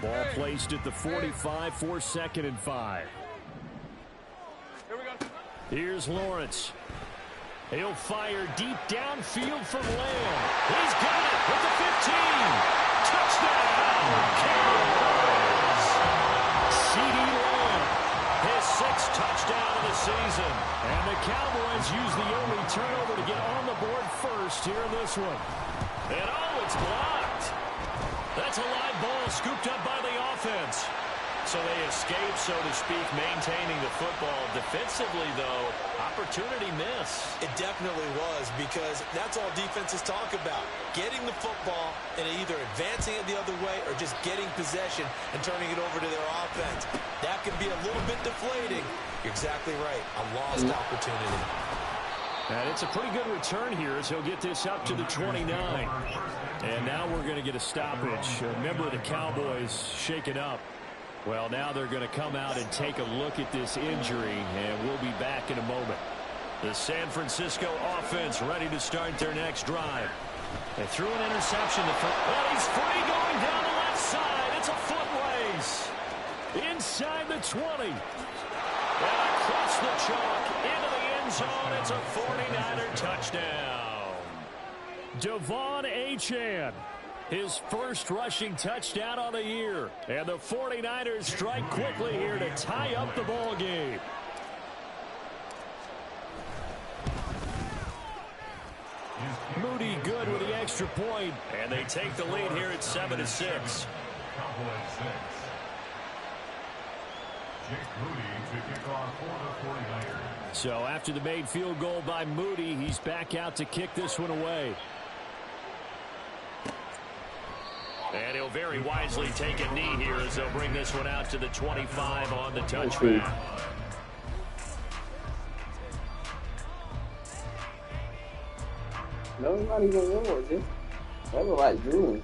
Ball placed at the 45 for 2nd and 5. Here we go. Here's Lawrence. He'll fire deep downfield from Lamb. He's got it at the 15. Touchdown, Cowboys! CeeDee Lamb, his 6th touchdown of the season. And the Cowboys use the only turnover to get on the board first here in this one. And it's blocked. That's a live ball scooped up by the offense. So they escape, so to speak, maintaining the football. Defensively, though, opportunity miss. It definitely was, because that's all defenses talk about. Getting the football and either advancing it the other way or just getting possession and turning it over to their offense. That can be a little bit deflating. You're exactly right. A lost opportunity. And it's a pretty good return here as he'll get this up to the 29. And now we're going to get a stoppage. A member of the Cowboys shaken up. Well, now they're going to come out and take a look at this injury, and we'll be back in a moment. The San Francisco offense ready to start their next drive. They threw an interception. Well, he's free going down the left side. It's a foot race. Inside the 20. And across the chalk into the end zone. It's a 49er touchdown. Devon Achane. His first rushing touchdown on the year. And the 49ers strike quickly here to tie up the ball game. Moody good with the extra point. And they take the lead here at 7-6. So after the made field goal by Moody, he's back out to kick this one away. And he'll very wisely take a knee here as they'll bring this one out to the 25 on the touchback. No, it's not even yours. That look like Drew.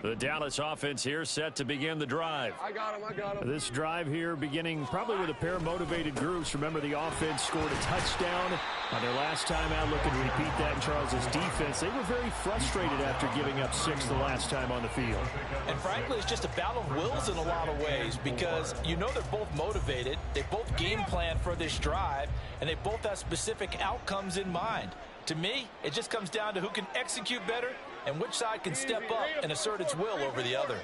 The Dallas offense here set to begin the drive. I got him. This drive here beginning probably with a pair of motivated groups. Remember, the offense scored a touchdown on their last time out. Looking to repeat that in Charles's defense. They were very frustrated after giving up 6 the last time on the field. And frankly, it's just a battle of wills in a lot of ways, because you know they're both motivated. They both game plan for this drive, and they both have specific outcomes in mind. To me, it just comes down to who can execute better and which side can step up and assert its will over the other.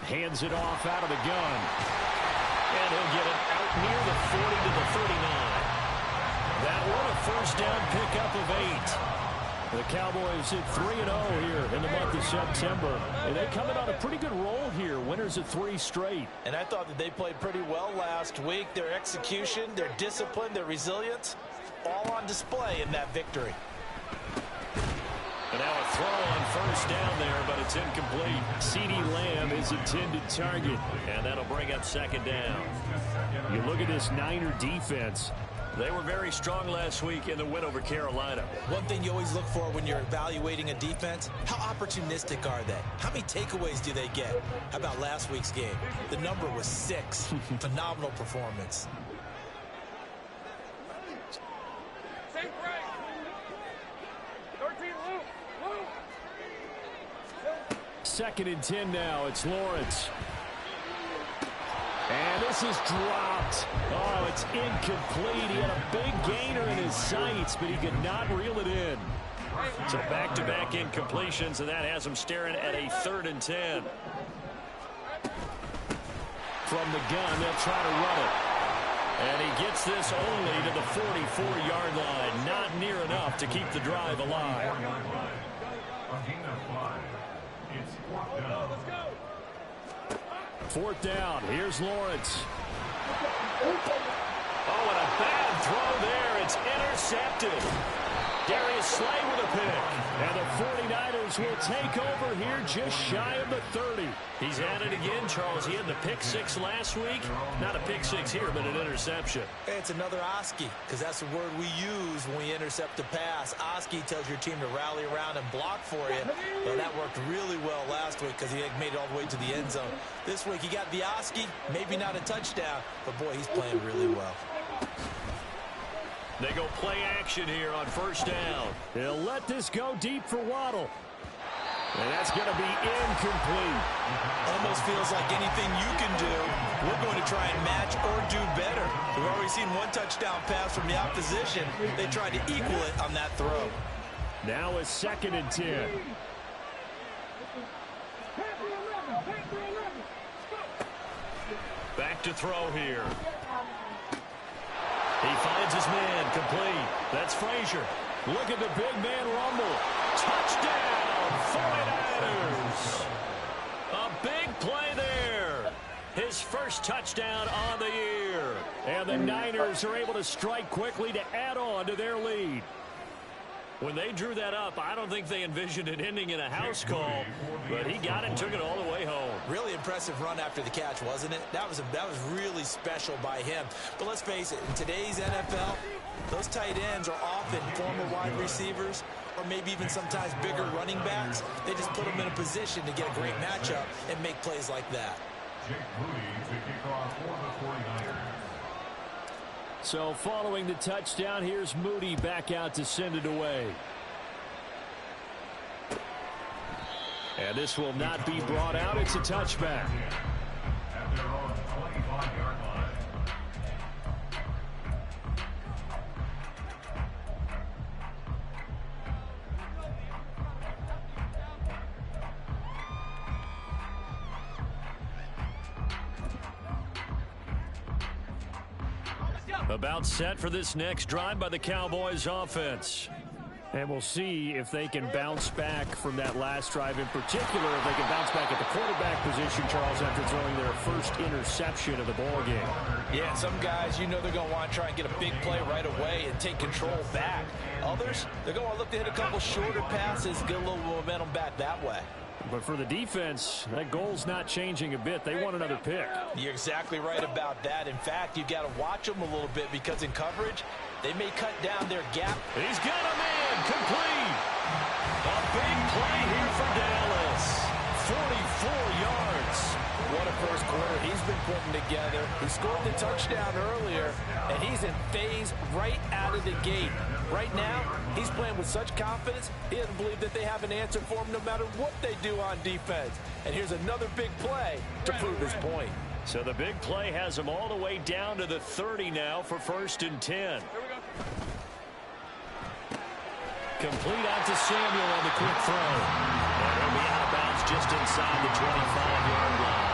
Hands it off out of the gun. And he'll get it out near the 40 to the 39. That one a first down pickup of 8. The Cowboys hit 3-0 here in the month of September. And they come in on a pretty good roll here. Winners of 3 straight. And I thought that they played pretty well last week. Their execution, their discipline, their resilience, all on display in that victory. And now a throw on first down there, but it's incomplete. CeeDee Lamb is intended target. And that'll bring up 2nd down. You look at this Niner defense. They were very strong last week in the win over Carolina. One thing you always look for when you're evaluating a defense, how opportunistic are they? How many takeaways do they get? How about last week's game? The number was 6. Phenomenal performance. 2nd and 10 now. It's Lawrence. And this is dropped. Oh, it's incomplete. He had a big gainer in his sights, but he could not reel it in. So back-to-back incompletions, and that has him staring at a 3rd and 10. From the gun, they'll try to run it. And he gets this only to the 44-yard line. Not near enough to keep the drive alive. Fourth down. Here's Lawrence. Oh, and a bad throw there. It's intercepted. Darius Slay with a pick. And the 49ers will take over here just shy of the 30. He's at it again, Charles. He had the pick six last week. Not a pick six here, but an interception. It's another Oski, because that's the word we use when we intercept a pass. Oski tells your team to rally around and block for you. Well, that worked really well last week because he made it all the way to the end zone. This week he got the Oski, maybe not a touchdown, but boy, he's playing really well. They go play action here on first down. He'll let this go deep for Waddle. And that's going to be incomplete. Almost feels like anything you can do, we're going to try and match or do better. We've already seen one touchdown pass from the opposition. They tried to equal it on that throw. Now a 2nd and 10. Back to throw here. He finds his man, complete. That's Frazier. Look at the big man rumble. Touchdown, 49ers. A big play there. His first touchdown on the year. And the Niners are able to strike quickly to add on to their lead. When they drew that up, I don't think they envisioned it ending in a house call, but he got it and took it all the way home. Really impressive run after the catch, wasn't it? That was really special by him. But let's face it, in today's NFL, those tight ends are often former wide receivers or maybe even sometimes bigger running backs. They just put them in a position to get a great matchup and make plays like that. So following the touchdown, here's Moody back out to send it away. And this will not be brought out. It's a touchback. About set for this next drive by the Cowboys offense. And we'll see if they can bounce back from that last drive in particular, if they can bounce back at the quarterback position, Charles, after throwing their first interception of the ball game. Yeah, some guys, you know they're going to want to try and get a big play right away and take control back. Others, they're going to look to hit a couple shorter passes, get a little momentum back that way. But for the defense, that goal's not changing a bit. They want another pick. You're exactly right about that. In fact, you've got to watch them a little bit because in coverage, they may cut down their gap. He's got a man complete. A big play here for Dallas. 44 yards. What a first quarter he's been putting together. He scored the touchdown earlier, and he's in phase right out of the gate. Right now, he's playing with such confidence, he doesn't believe that they have an answer for him no matter what they do on defense. And here's another big play to prove his point. So the big play has him all the way down to the 30 now for 1st and 10. Complete out to Samuel on the quick throw. And it'll be out of bounds just inside the 25-yard line.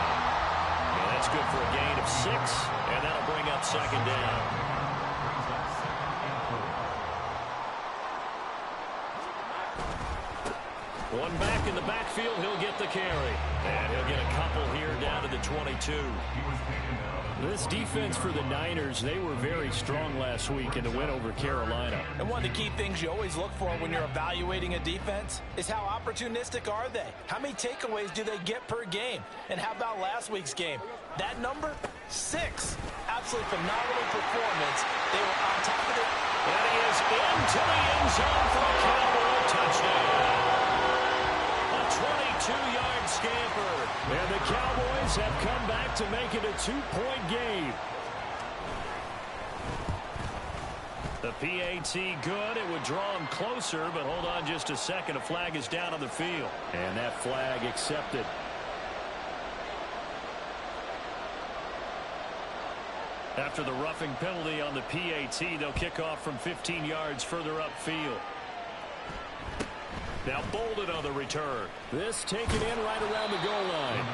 And that's good for a gain of 6, and that'll bring up 2nd down. One back in the backfield, he'll get the carry. And he'll get a couple here down to the 22. This defense for the Niners, they were very strong last week in the win over Carolina. And one of the key things you always look for when you're evaluating a defense is how opportunistic are they? How many takeaways do they get per game? And how about last week's game? That number, 6. Absolutely phenomenal performance. They were on top of it. And he is into the end zone for a Cowboy touchdown. 22-yard scamper. And the Cowboys have come back to make it a 2-point game. The PAT good. It would draw him closer, but hold on just a second. A flag is down on the field. And that flag accepted. After the roughing penalty on the PAT, they'll kick off from 15 yards further upfield. Now Bolden on the return. This taken in right around the goal line.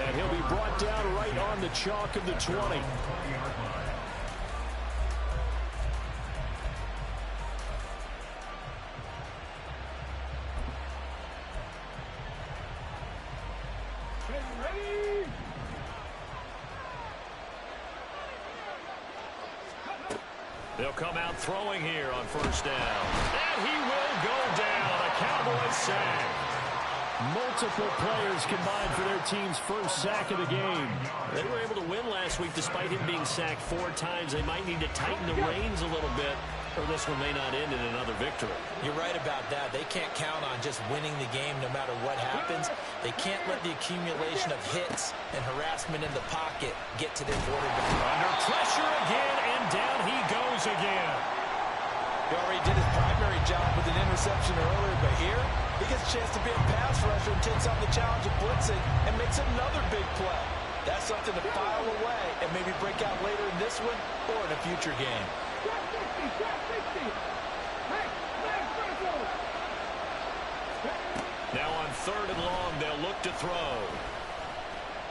And he'll be brought down right on the chalk of the 20. They'll come out throwing here on first down. And he will go down. A Cowboys sack. Multiple players combined for their team's first sack of the game. They were able to win last week despite him being sacked 4 times. They might need to tighten the reins a little bit, or this one may not end in another victory. You're right about that. They can't count on just winning the game no matter what happens. They can't let the accumulation of hits and harassment in the pocket get to their quarterback. Under pressure again, and down he goes again. He already did his primary job with an interception earlier, but here he gets a chance to be a pass rusher and takes on the challenge of blitzing and makes another big play. That's something to file away and maybe break out later in this one or in a future game. Now on 3rd and long, they'll look to throw.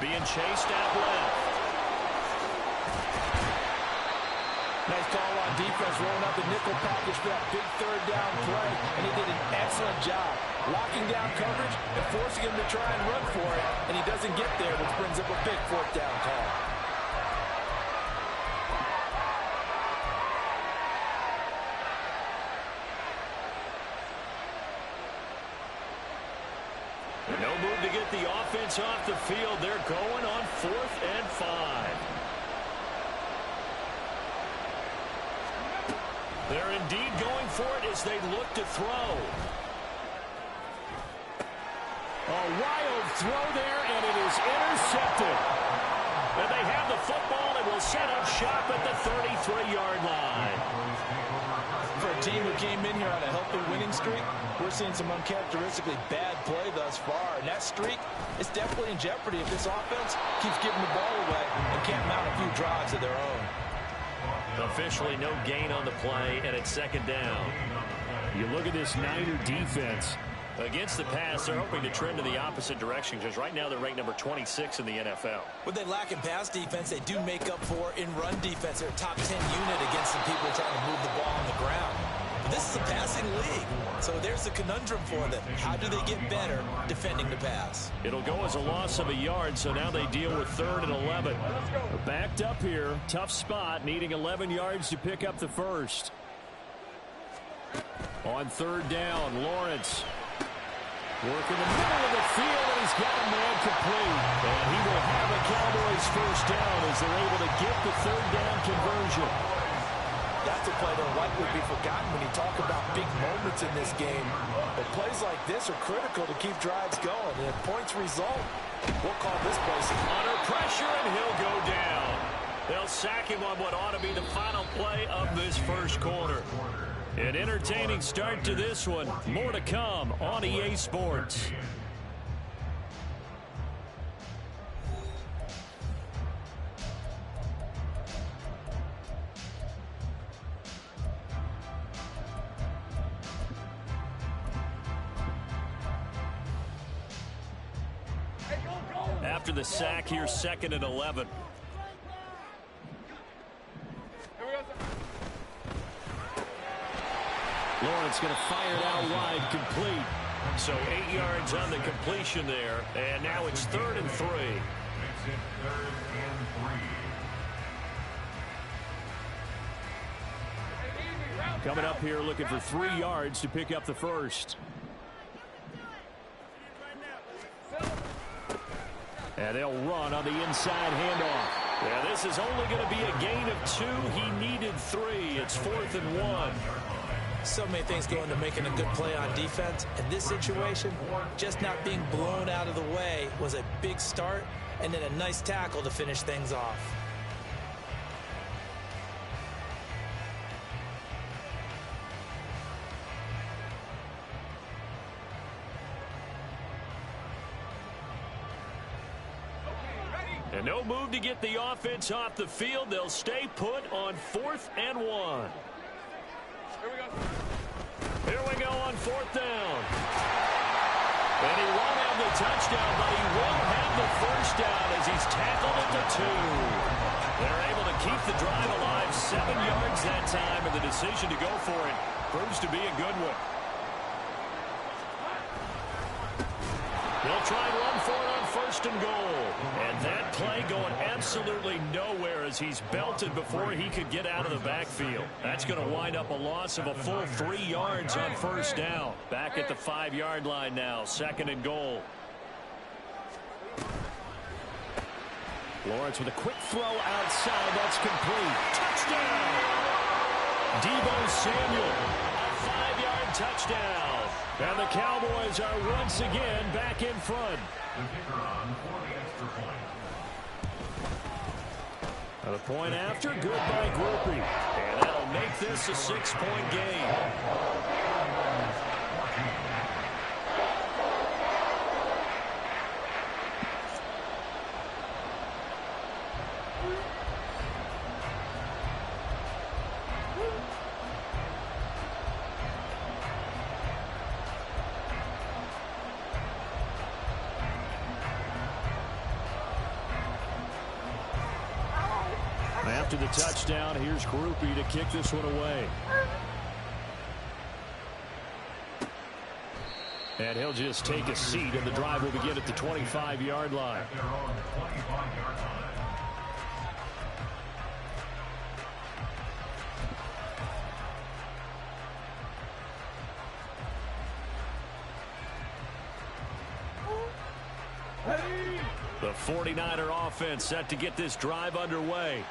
Being chased out left. Nice call on defense, rolling out the nickel package for that big 3rd down play, and he did an excellent job locking down coverage and forcing him to try and run for it, and he doesn't get there, which brings up a big 4th down call. No move to get the offense off the field. They're going on 4th and 5. They're indeed going for it as they look to throw. A wild throw there, and it is intercepted. And they have the football and will set up shop at the 33-yard line. For a team who came in here on a healthy winning streak, we're seeing some uncharacteristically bad play thus far. And that streak is definitely in jeopardy if this offense keeps giving the ball away and can't mount a few drives of their own. Officially no gain on the play, and it's 2nd down. You look at this Niner defense. Against the pass, they're hoping to trend in the opposite direction because right now they're ranked number 26 in the NFL. What they lack in pass defense, they do make up for in run defense. They're a top 10 unit against some people trying to move the ball on the ground. But this is a passing league, so there's the conundrum for them. How do they get better defending the pass? It'll go as a loss of a yard, so now they deal with 3rd and 11. Backed up here, tough spot, needing 11 yards to pick up the first. On 3rd down, Lawrence. Working the middle of the field, and he's got a man complete. And he will have a Cowboys first down as they're able to get the 3rd down conversion. That's a play that'll likely be forgotten when you talk about big moments in this game. But plays like this are critical to keep drives going. And if points result, we'll call this play under pressure, and he'll go down. They'll sack him on what ought to be the final play of this first quarter. An entertaining start to this one. More to come on EA Sports. After the sack here, 2nd and 11. Lawrence going to fire it out wide, complete. So 8 yards on the completion there, and now it's 3rd and 3. Coming up here looking for 3 yards to pick up the first. And they'll run on the inside handoff. Yeah, this is only going to be a gain of 2. He needed 3. It's 4th and 1. So many things go into making a good play on defense. In this situation, just not being blown out of the way was a big start, and then a nice tackle to finish things off. And no move to get the offense off the field. They'll stay put on 4th and 1. Here we go on 4th down. And he won't have the touchdown, but he will have the first down as he's tackled at the 2. They're able to keep the drive alive, 7 yards that time, and the decision to go for it proves to be a good one. They'll try and run for it on 1st first and goal. And that play going absolutely nowhere as he's belted before he could get out of the backfield. That's going to wind up a loss of a full 3 yards on first down. Back at the 5-yard line now, second and goal. Lawrence with a quick throw outside. That's complete. Touchdown! Deebo Samuel, a 5-yard touchdown. And the Cowboys are once again back in front. The point after, good by Grupe. And that'll make this a 6-point game. After the touchdown, here's Grupe to kick this one away. And he'll just take a seat, and the drive will begin at the 25-yard line. The 49er offense set to get this drive underway.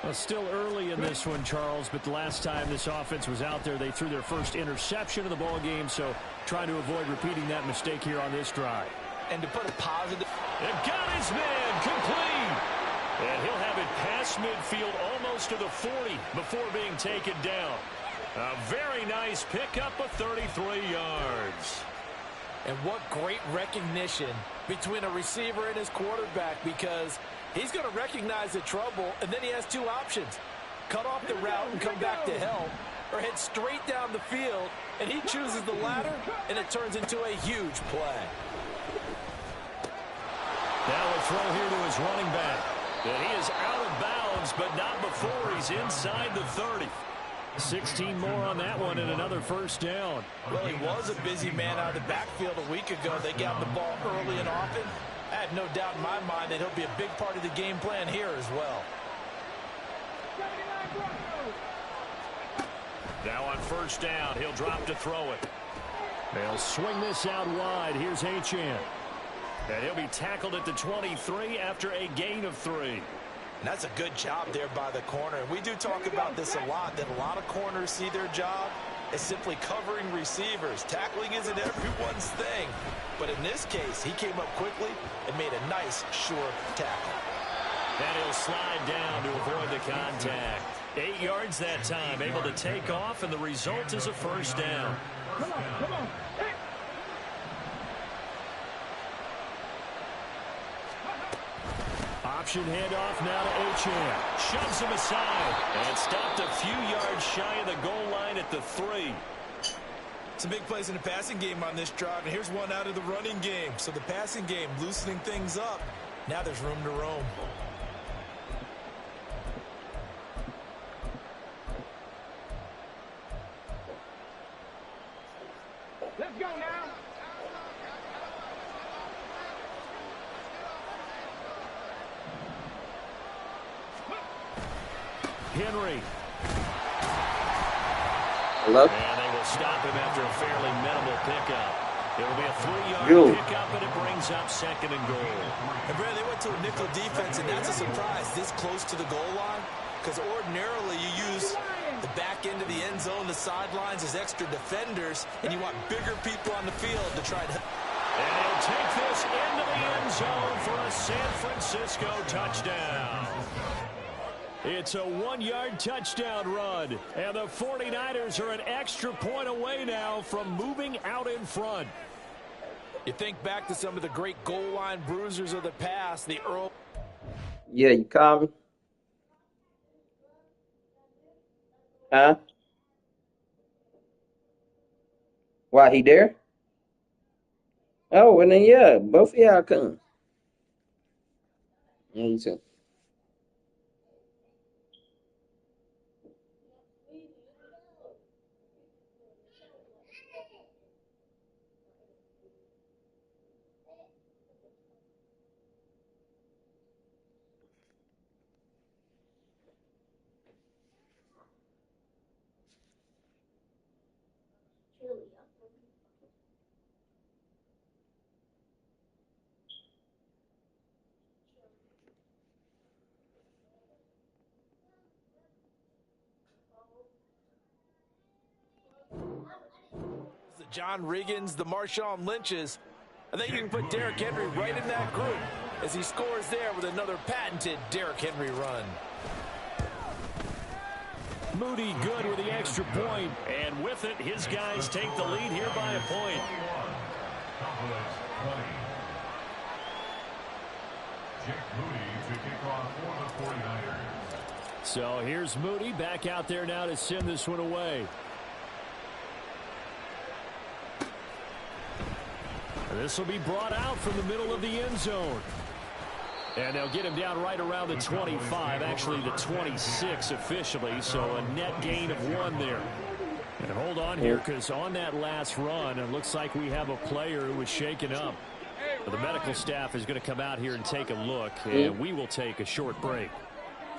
Well, still early in this one, Charles, but the last time this offense was out there, they threw their first interception of the ball game, so trying to avoid repeating that mistake here on this drive. And to put a positive... And got his man complete. And he'll have it past midfield almost to the 40 before being taken down. A very nice pickup of 33 yards. And what great recognition between a receiver and his quarterback, because he's going to recognize the trouble, and then he has two options. Cut off the route and come back to help, or head straight down the field, and he chooses the latter, and it turns into a huge play. Now a throw here to his running back. And he is out of bounds, but not before he's inside the 30. 16 more on that one and another first down. Well, he was a busy man out of the backfield a week ago. They got the ball early and often. I had no doubt in my mind that he'll be a big part of the game plan here as well. Now on first down, he'll drop to throw it. They'll swing this out wide. Here's Achane. And he'll be tackled at the 23 after a gain of 3. And that's a good job there by the corner. We do talk about this a lot, that a lot of corners see their job as simply covering receivers. Tackling isn't everyone's thing. But in this case, he came up quickly and made a nice, sure tackle. And he'll slide down to avoid the contact. 8 yards that time, able to take off, and the result is a first down. Come on, come on. Hey. Option handoff now to Achane. Shoves him aside. And stopped a few yards shy of the goal line at the 3. Some big plays in the passing game on this drive, and here's one out of the running game. So the passing game loosening things up. Now there's room to roam. Let's go now. Henry. Hello? And they will stop him after a fairly minimal pickup. It will be a 3-yard pickup, and it brings up second and goal. And Brad, they went to a nickel defense, and that's a surprise this close to the goal line, because ordinarily you use the back end of the end zone, the sidelines as extra defenders, and you want bigger people on the field to try to... And he'll take this into the end zone for a San Francisco touchdown. It's a 1-yard touchdown run, and the 49ers are an extra point away now from moving out in front. You think back to some of the great goal line bruisers of the past, the Earl... Yeah, you call me? Huh? Why, he there? Oh, well then, yeah, both of y'all come. Me too. John Riggins, the Marshawn Lynches. I think you can put Derrick Henry right in that group as he scores there with another patented Derrick Henry run. Moody good with the extra point, and with it, his guys take the lead here by a point. So here's Moody back out there now to send this one away. This will be brought out from the middle of the end zone. And they'll get him down right around the 25, actually the 26 officially, so a net gain of 1 there. And hold on here, because on that last run, it looks like we have a player who was shaken up. The medical staff is going to come out here and take a look, and we will take a short break.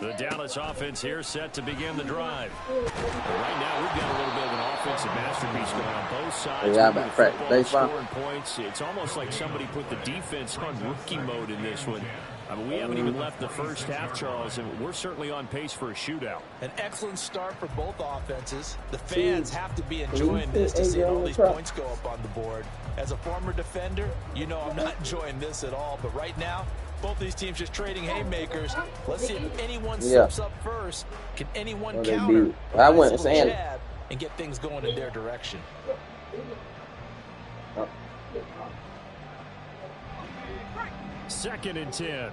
The Dallas offense here set to begin the drive. Right now, we've got a little bit of an offensive masterpiece going on both sides. Yeah, about practice scoring points. It's almost like somebody put the defense on rookie mode in this one. I mean, we haven't even left the first half, Charles, and we're certainly on pace for a shootout. An excellent start for both offenses. The fans have to be enjoying this to see all these points go up on the board. As a former defender, you know I'm not enjoying this at all, but right now, both these teams just trading haymakers. Let's see if anyone slips up first. Can anyone counter? I wasn't saying and get things going in their direction. Second and 10.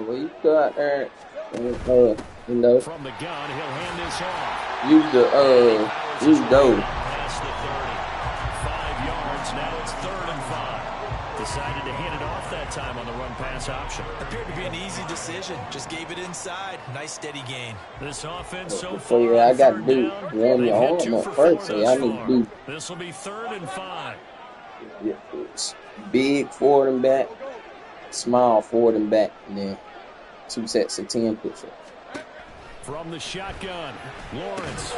Well, you go out there and, from the gun, he'll hand this off. Use those. Past the 30. 5 yards. Now it's 3rd and 5. Decided to hand it off that time on the run pass option. Appeared to be an easy decision. Just gave it inside. Nice steady gain. This offense so far. So yeah, I got to do one on my first. So I need to do. This will be 3rd and 5. Big forward and back, small forward and back, and then 2 sets of 10 push-ups. From the shotgun, Lawrence.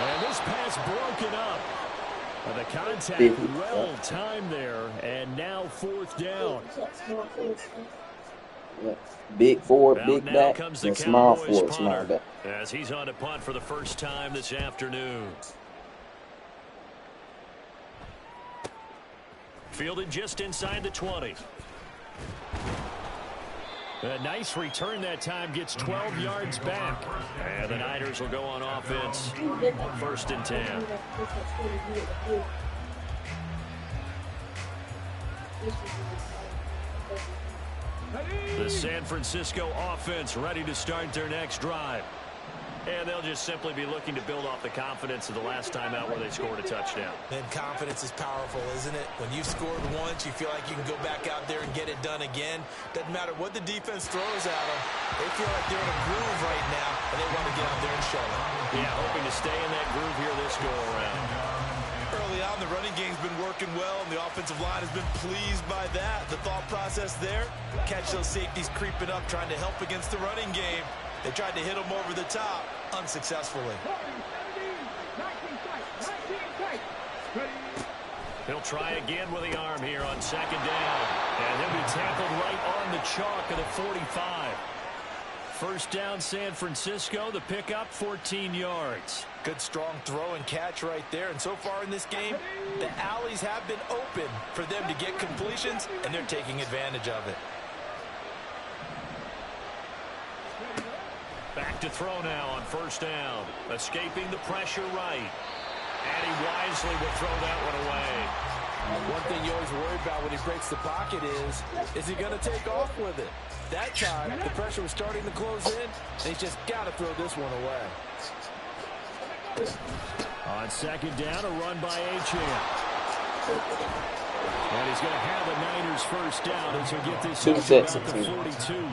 And this pass broken up. The contact well timed there, and now 4th down. Yeah. Big forward, big back, and small forward, small back. As he's on to punt for the first time this afternoon. Fielded just inside the 20. A nice return that time, gets 12 yards back. And the Niners will go on offense on 1st and 10. The San Francisco offense ready to start their next drive. And they'll just simply be looking to build off the confidence of the last time out where they scored a touchdown. And confidence is powerful, isn't it? When you've scored once, you feel like you can go back out there and get it done again. Doesn't matter what the defense throws at them. They feel like they're in a groove right now, and they want to get out there and show it. Yeah, hoping to stay in that groove here this go-around. Early on, the running game's been working well, and the offensive line has been pleased by that. The thought process there, catch those safeties creeping up, trying to help against the running game. They tried to hit him over the top, unsuccessfully. He'll try again with the arm here on 2nd down. And he'll be tackled right on the chalk of the 45. 1st down, San Francisco. The pickup, 14 yards. Good strong throw and catch right there. And so far in this game, the alleys have been open for them to get completions, and they're taking advantage of it. Back to throw now on 1st down. Escaping the pressure right. And he wisely will throw that one away. One thing you always worry about when he breaks the pocket is he going to take off with it? That time, the pressure was starting to close in, and he's just got to throw this one away. On 2nd down, a run by Achane. And he's going to have the Niners 1st down as he'll get this up to about the 42.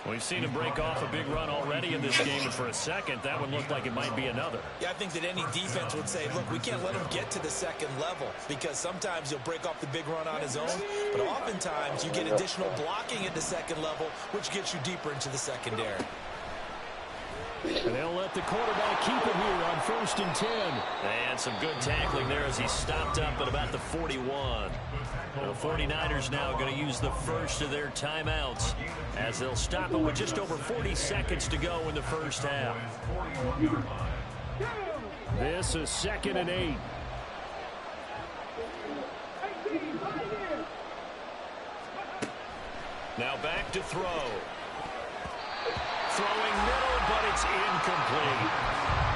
We've seen him break off a big run already in this game, and for a second, that one looked like it might be another. Yeah, I think that any defense would say, look, we can't let him get to the 2nd level, because sometimes he'll break off the big run on his own, but oftentimes you get additional blocking at the 2nd level, which gets you deeper into the secondary. And they'll let the quarterback keep it here on 1st and 10. And some good tackling there as he stopped up at about the 41. The 49ers now going to use the first of their timeouts as they'll stop it with just over 40 seconds to go in the 1st half. This is 2nd and 8. Now back to throw. Throwing middle, but it's incomplete.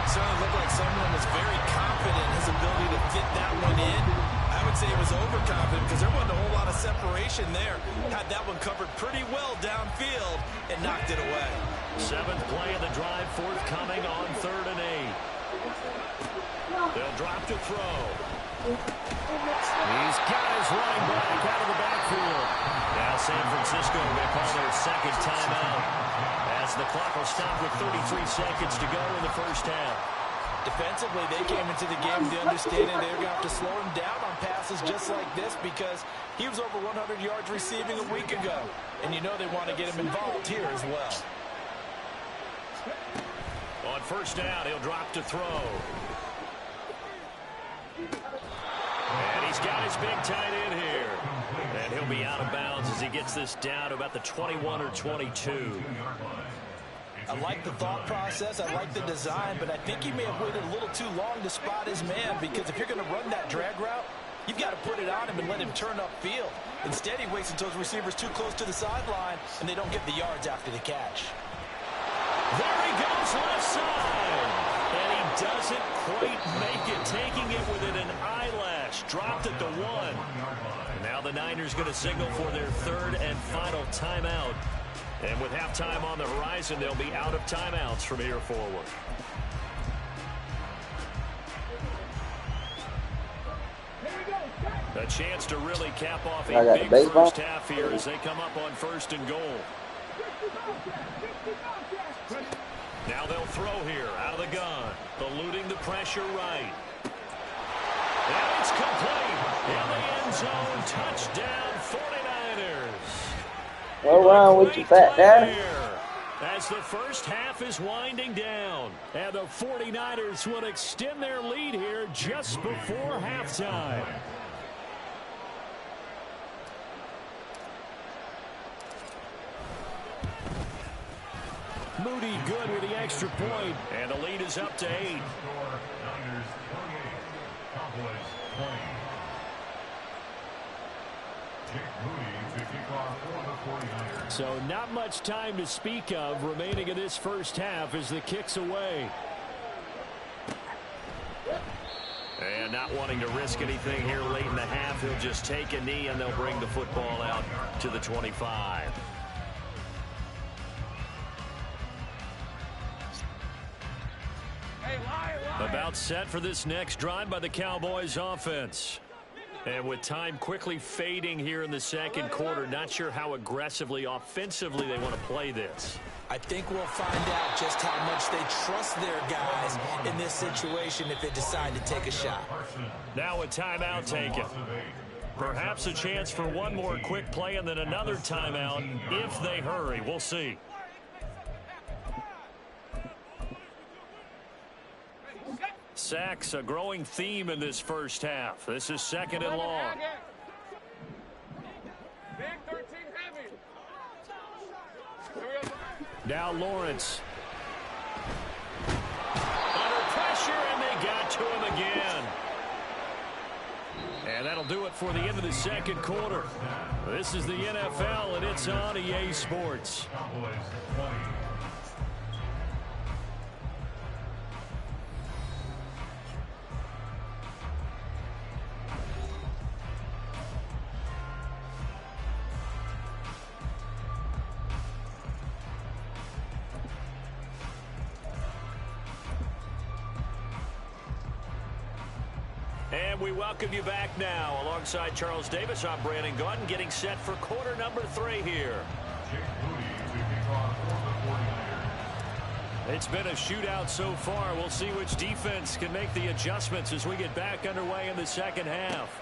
Certainly looked like someone was very confident in his ability to fit that one in. I would say he was overconfident because there wasn't a whole lot of separation there. Had that one covered pretty well downfield and knocked it away. 7th play of the drive forthcoming on 3rd and 8. They'll drop to throw. He's got his running back out of the backfield. Now San Francisco will call their second timeout as the clock will stop with 33 seconds to go in the first half. Defensively, they came into the game with the understanding they're going to have to slow him down on passes just like this because he was over 100 yards receiving a week ago. And you know they want to get him involved here as well. On first down, he'll drop to throw. And he's got his big tight end here. And he'll be out of bounds as he gets this down to about the 21 or 22. I like the thought process. I like the design. But I think he may have waited a little too long to spot his man because if you're going to run that drag route, you've got to put it on him and let him turn upfield. Instead, he waits until his receiver's too close to the sideline and they don't get the yards after the catch. There he goes left side. And he doesn't quite make it, taking it within an eyelash. Dropped at the 1. And now the Niners going to signal for their 3rd and final timeout. And with halftime on the horizon, they'll be out of timeouts from here forward. A chance to really cap off a big first half here as they come up on 1st and goal. Now they'll throw here out of the gun. Eluding the pressure right. And it's complete. In the end zone. Touchdown 49ers. What's wrong with you, fat daddy? As the first half is winding down. And the 49ers will extend their lead here just before halftime. Moody good with the extra point. And the lead is up to 8. So not much time to speak of remaining in this first half as the kick's away. And not wanting to risk anything here late in the half, he'll just take a knee and they'll bring the football out to the 25. About set for this next drive by the Cowboys offense. And with time quickly fading here in the second quarter, not sure how aggressively, offensively they want to play this. I think we'll find out just how much they trust their guys in this situation if they decide to take a shot. Now a timeout taken. Perhaps a chance for one more quick play and then another timeout if they hurry. We'll see. Sacks, a growing theme in this first half. This is 2nd and long. Now Lawrence. Under pressure, and they got to him again. And that'll do it for the end of the second quarter. This is the NFL, and it's on EA Sports. And we welcome you back now. Alongside Charles Davis, I'm Brandon Gaudin, getting set for quarter number 3 here. It's been a shootout so far. We'll see which defense can make the adjustments as we get back underway in the second half.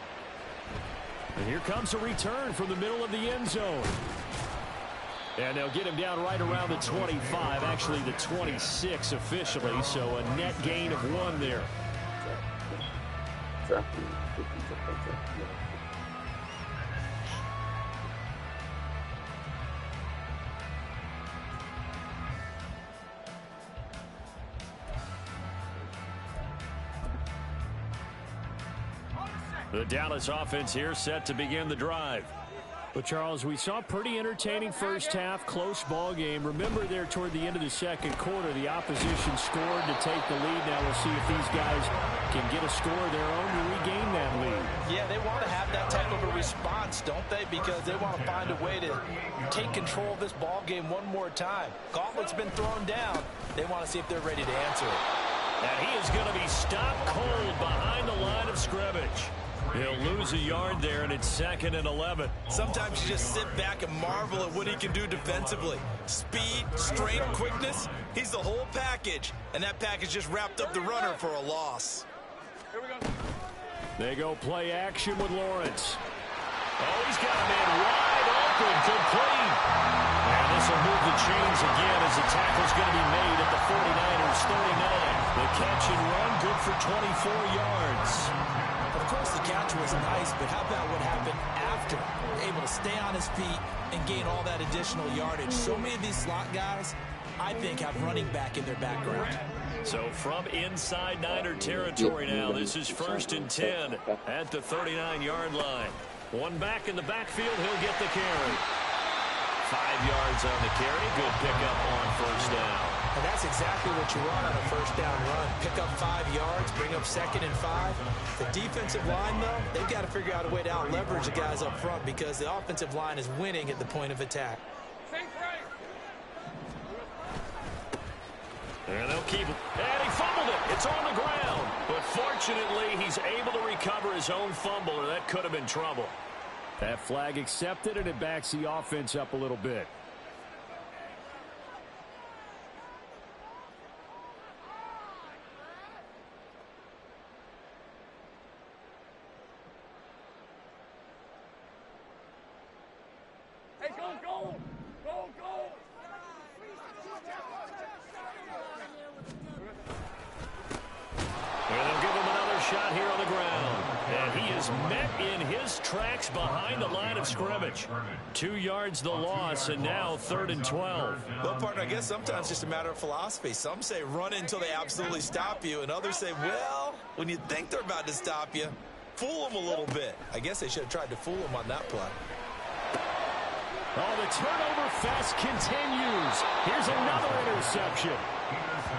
And here comes a return from the middle of the end zone. And they'll get him down right around the 25, actually the 26 officially, so a net gain of 1 there. The Dallas offense here set to begin the drive. Well, Charles, we saw a pretty entertaining first half, close ball game. Remember there toward the end of the second quarter, the opposition scored to take the lead. Now we'll see if these guys can get a score of their own to regain that lead. Yeah, they want to have that type of a response, don't they? Because they want to find a way to take control of this ball game one more time. Gauntlet's been thrown down. They want to see if they're ready to answer it. And he is going to be stopped cold behind the line of scrimmage. He'll lose a yard there, and it's 2nd and 11. Sometimes you just sit back and marvel at what he can do defensively. Speed, strength, quickness, he's the whole package. And that package just wrapped up the runner for a loss. Here we go. They go play action with Lawrence. Oh, he's got a man wide open, complete. And this will move the chains again as the tackle's going to be made at the 49ers 39. The catch and run, good for 24 yards. Of course, the catch was nice, but how about what happened after? Able to stay on his feet and gain all that additional yardage. So many of these slot guys, I think, have running back in their background. So from inside Niner territory now, this is 1st and 10 at the 39-yard line. One back in the backfield, he'll get the carry. 5 yards on the carry, good pickup on first down. And that's exactly what you want on a first down run. Pick up 5 yards, bring up 2nd and 5. The defensive line, though, they've got to figure out a way to out-leverage the guys up front because the offensive line is winning at the point of attack. And they'll keep it. And he fumbled it. It's on the ground. But fortunately, he's able to recover his own fumble, or that could have been trouble. That flag accepted, and it backs the offense up a little bit. Hey, go! And they'll give him another shot here on the ground. And he is met in his tracks behind the line of scrimmage. 2 yards the loss, and now 3rd and 12. Well, partner, I guess sometimes it's just a matter of philosophy. Some say run until they absolutely stop you, and others say, well, when you think they're about to stop you, fool them a little bit. I guess they should have tried to fool them on that play. Oh, the turnover fest continues. Here's another interception.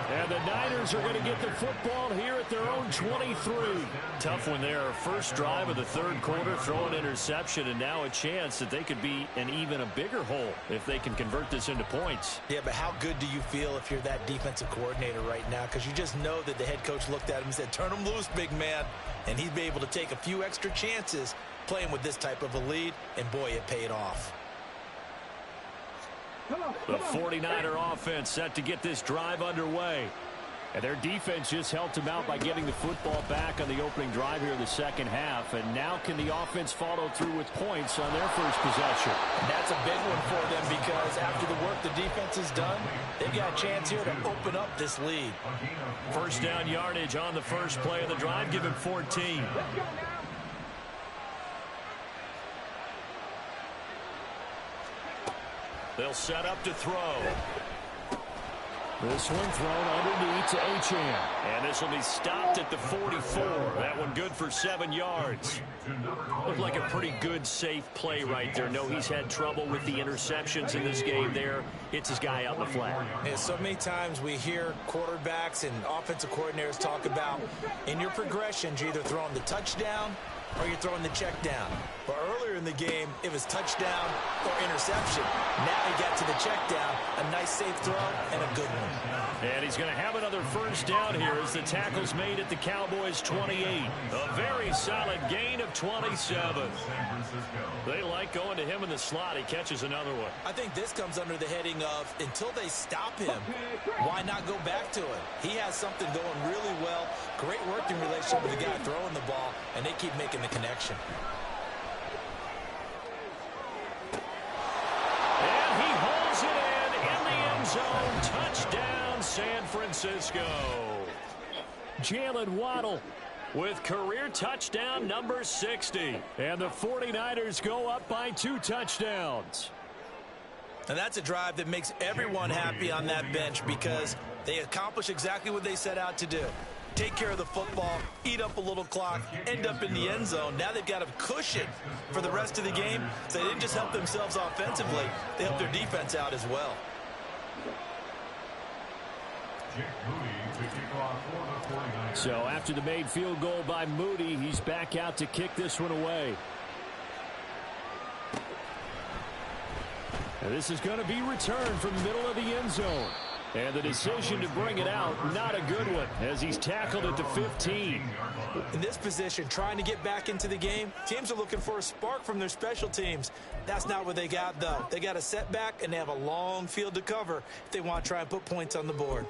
And the Niners are going to get the football here at their own 23. Tough one there. First drive of the 3rd quarter, throw an interception, and now a chance that they could be in even a bigger hole if they can convert this into points. Yeah, but how good do you feel if you're that defensive coordinator right now? Because you just know that the head coach looked at him and said, turn him loose, big man. And he'd be able to take a few extra chances playing with this type of a lead, and boy, it paid off. The 49er offense set to get this drive underway. And their defense just helped them out by getting the football back on the opening drive here in the second half. And now can the offense follow through with points on their first possession? That's a big one for them because after the work the defense has done, they've got a chance here to open up this lead. First down yardage on the first play of the drive. Give him 14. They'll set up to throw. This one thrown underneath to Achane. And this will be stopped at the 44. That one good for 7 yards. Looked like a pretty good, safe play right there. No, he's had trouble with the interceptions in this game there. Hits his guy out in the flat. And so many times we hear quarterbacks and offensive coordinators talk about in your progressions, you're either throwing the touchdown or you're throwing the check down. But earlier in the game, it was touchdown or interception. Now he got to the check down, a nice safe throw, and a good one. And he's going to have another first down here as the tackle's made at the Cowboys' 28. A very solid gain of 27. They like going to him in the slot. He catches another one. I think this comes under the heading of until they stop him, why not go back to it? He has something going really well. Great working relationship with the guy throwing the ball, and they keep making the connection. And he holds it in the end zone. Touchdown, San Francisco. Jalen Waddle with career touchdown number 60. And the 49ers go up by 2 touchdowns. And that's a drive that makes everyone happy on that bench because they accomplish exactly what they set out to do. take care of the football, eat up a little clock, end up in the end zone. Now they've got a cushion for the rest of the game. So they didn't just help themselves offensively, they helped their defense out as well. So after the made field goal by Moody, he's back out to kick this one away. And this is going to be returned from the middle of the end zone. And the decision to bring it out, not a good one, as he's tackled at the 15. In this position, trying to get back into the game, teams are looking for a spark from their special teams. That's not what they got, though. They got a setback, and they have a long field to cover if they want to try and put points on the board.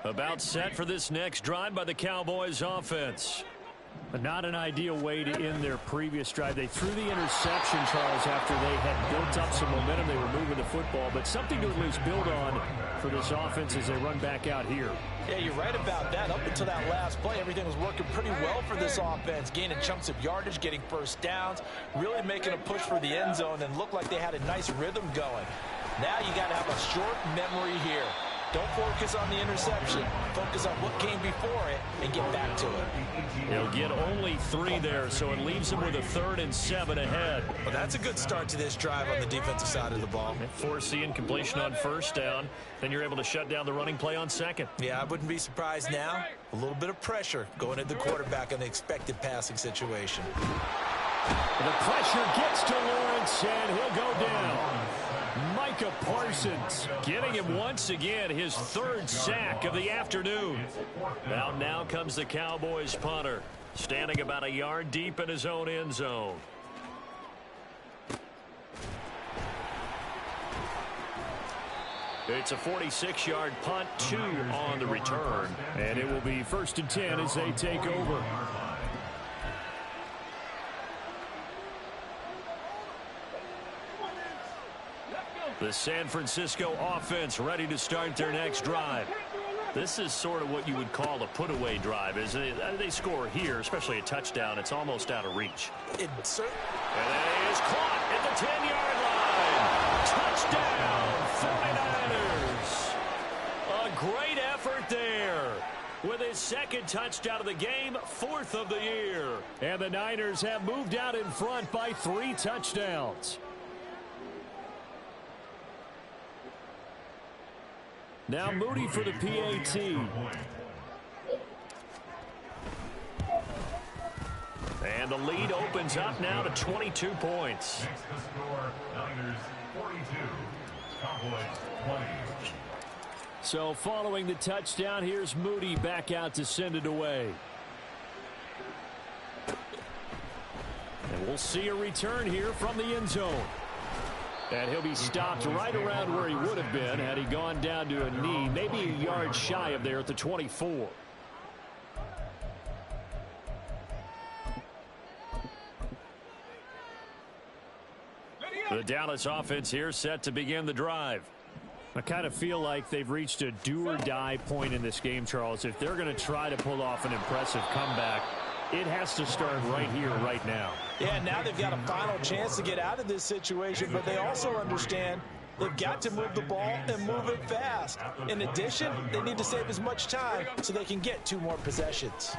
About set for this next drive by the Cowboys offense. But not an ideal way to end their previous drive. They threw the interception, Charles, after they had built up some momentum. They were moving the football, but something to at least build on for this offense as they run back out here. Yeah, you're right about that. Up until that last play, everything was working pretty well for this offense, gaining chunks of yardage, getting first downs, really making a push for the end zone, and looked like they had a nice rhythm going. Now you got to have a short memory here. Don't focus on the interception. Focus on what came before it and get back to it. He'll get only 3 there, so it leaves him with a 3rd and 7 ahead. Well, that's a good start to this drive on the defensive side of the ball. Force the incompletion on first down. Then you're able to shut down the running play on second. Yeah, I wouldn't be surprised now. A little bit of pressure going at the quarterback in the expected passing situation. The pressure gets to Lawrence, and he'll go down. Micah Parsons getting him once again, his 3rd sack of the afternoon. Now comes the Cowboys punter, standing about a yard deep in his own end zone. It's a 46-yard punt, 2 on the return. And it will be 1st and 10 as they take over. The San Francisco offense ready to start their next drive. This is sort of what you would call a put-away drive. As they score here, especially a touchdown, it's almost out of reach. And it is caught at the 10-yard line. Touchdown, 49ers. A great effort there. With his 2nd touchdown of the game, 4th of the year. And the Niners have moved out in front by 3 touchdowns. Now Moody for the PAT. And the lead opens up now to 22 points. Next to score, Niners 42, Cowboys 20. So following the touchdown, here's Moody back out to send it away. And we'll see a return here from the end zone. And he'll be stopped right around where he would have been had he gone down to a knee, maybe a yard shy of there at the 24. The Dallas offense here set to begin the drive. I kind of feel like they've reached a do-or-die point in this game, Charles. If they're going to try to pull off an impressive comeback, it has to start right here, right now. Yeah, now they've got a final chance to get out of this situation, but they also understand they've got to move the ball and move it fast. In addition, they need to save as much time so they can get 2 more possessions.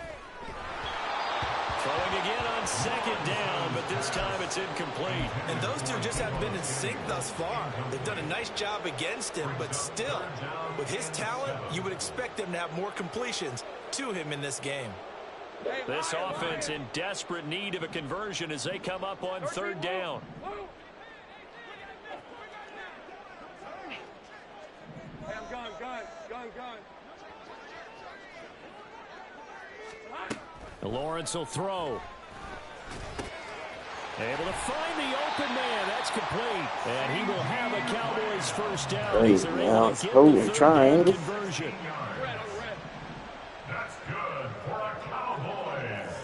Throwing again on 2nd down, but this time it's incomplete. And those two just haven't been in sync thus far. They've done a nice job against him, but still, with his talent, you would expect them to have more completions to him in this game. This offense in desperate need of a conversion as they come up on 3rd down. Lawrence will throw. Able to find the open man. That's complete. And he will have a Cowboys 1st down. Crazy, now it's holding triangle. Conversion. That's good for a Cowboys.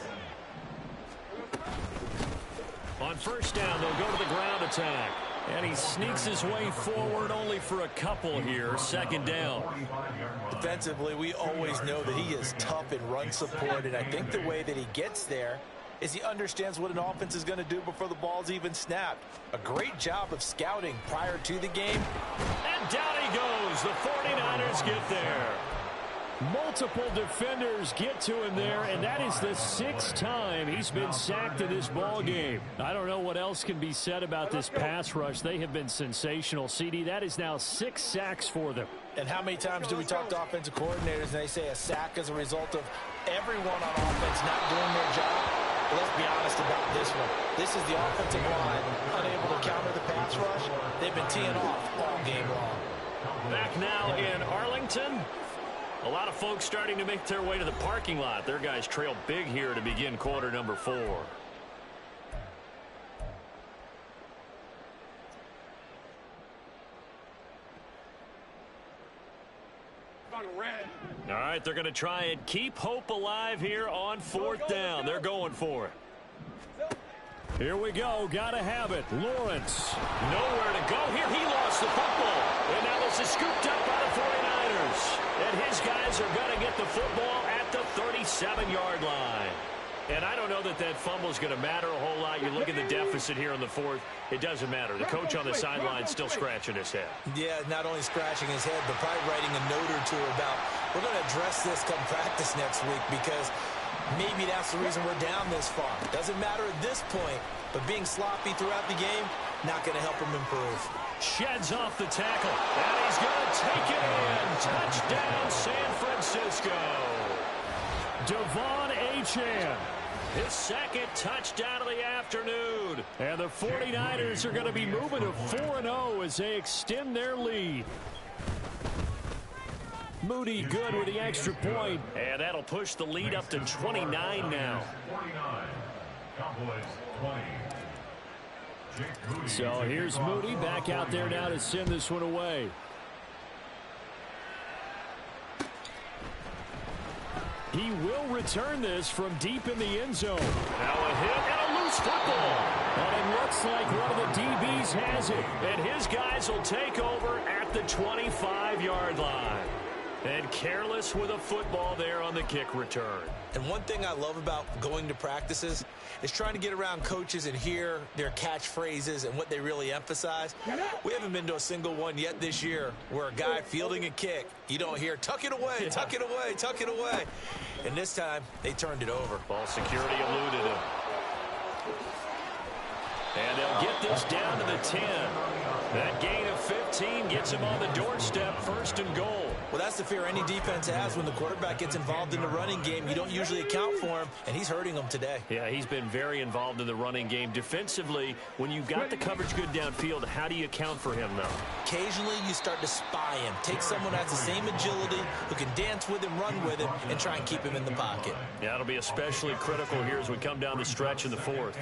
On 1st down, they'll go to the ground attack. And he sneaks his way forward only for a couple here. 2nd down. Defensively, we always know that he is tough in run support, and I think the way that he gets there is he understands what an offense is going to do before the ball's even snapped. A great job of scouting prior to the game. And down he goes. The 49ers get there. Multiple defenders get to him there, and that is the 6th time he's been sacked in this ball game. I don't know what else can be said about this pass rush. They have been sensational. CD, that is now 6 sacks for them. And how many times do we talk to offensive coordinators and they say a sack as a result of everyone on offense not doing their job? Well, let's be honest about this one. This is the offensive line unable to counter the pass rush. They've been teeing off all game long. Back now in Arlington. A lot of folks starting to make their way to the parking lot. Their guys trail big here to begin quarter number 4. All right, they're going to try and keep hope alive here on 4th down. They're going for it. Here we go. Got to have it. Lawrence. Nowhere to go here. He lost the football. And now this is scooped up by the 49ers. And his guys are going to get the football at the 37-yard line. And I don't know that that fumble is going to matter a whole lot. You look at the deficit here in the 4th. It doesn't matter. The coach on the sideline still scratching his head. Yeah, not only scratching his head, but probably writing a note or two about, we're going to address this come practice next week because maybe that's the reason we're down this far. Doesn't matter at this point, but being sloppy throughout the game, not going to help him improve. Sheds off the tackle, and he's going to take it in. Touchdown, San Francisco. Devon Achane, his 2nd touchdown of the afternoon. And the 49ers are going to be moving to 4-0 as they extend their lead. Moody good with the extra point. And that'll push the lead up to 29 now. 49. Cowboys 20. So here's Moody back out there now to send this one away. He will return this from deep in the end zone. Now a hit and a loose football. And it looks like one of the DBs has it. And his guys will take over at the 25-yard line. And careless with a football there on the kick return. And one thing I love about going to practices is trying to get around coaches and hear their catchphrases and what they really emphasize. We haven't been to a single one yet this year where a guy fielding a kick, you don't hear, tuck it away, tuck it away, tuck it away. And this time, they turned it over. Ball security eluded him. And they'll get this down to the 10. That gain of 15 gets him on the doorstep, 1st and goal. Well, that's the fear any defense has when the quarterback gets involved in the running game. You don't usually account for him, and he's hurting them today. Yeah, he's been very involved in the running game. Defensively, when you've got the coverage good downfield, how do you account for him, though? Occasionally, you start to spy him. Take someone that has the same agility, who can dance with him, run with him, and try and keep him in the pocket. Yeah, it'll be especially critical here as we come down the stretch in the 4th.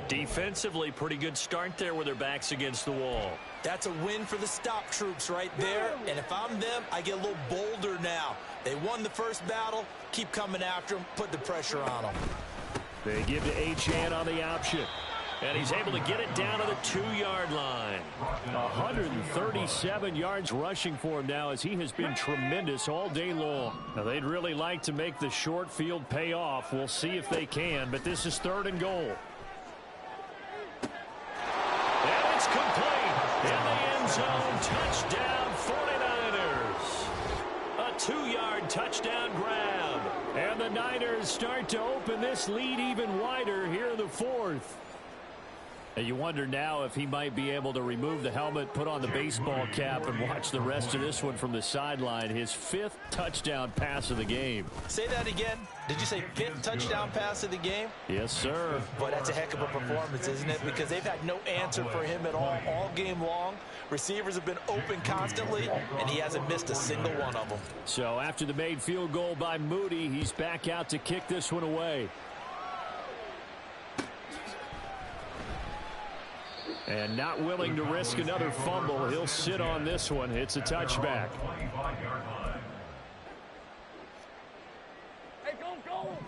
Defensively, pretty good start there with their backs against the wall. That's a win for the stop troops right there. And if I'm them, I get a little bolder now. They won the first battle. Keep coming after them. Put the pressure on them. They give to Achane on the option. And he's able to get it down to the 2-yard line. 137 yards rushing for him now as he has been tremendous all day long. Now, they'd really like to make the short field pay off. We'll see if they can, but this is 3rd and goal. And it's complete. In the end zone, touchdown 49ers. A 2-yard touchdown grab. And the Niners start to open this lead even wider here in the 4th. And you wonder now if he might be able to remove the helmet, put on the baseball cap, and watch the rest of this one from the sideline. His 5th touchdown pass of the game. Say that again. Did you say 5th touchdown pass of the game? Yes, sir. Boy, that's a heck of a performance, isn't it? Because they've had no answer for him at all game long. Receivers have been open constantly, and he hasn't missed a single one of them. So after the made field goal by Moody, he's back out to kick this one away. And not willing to risk another fumble. He'll sit on this one. It's a touchback.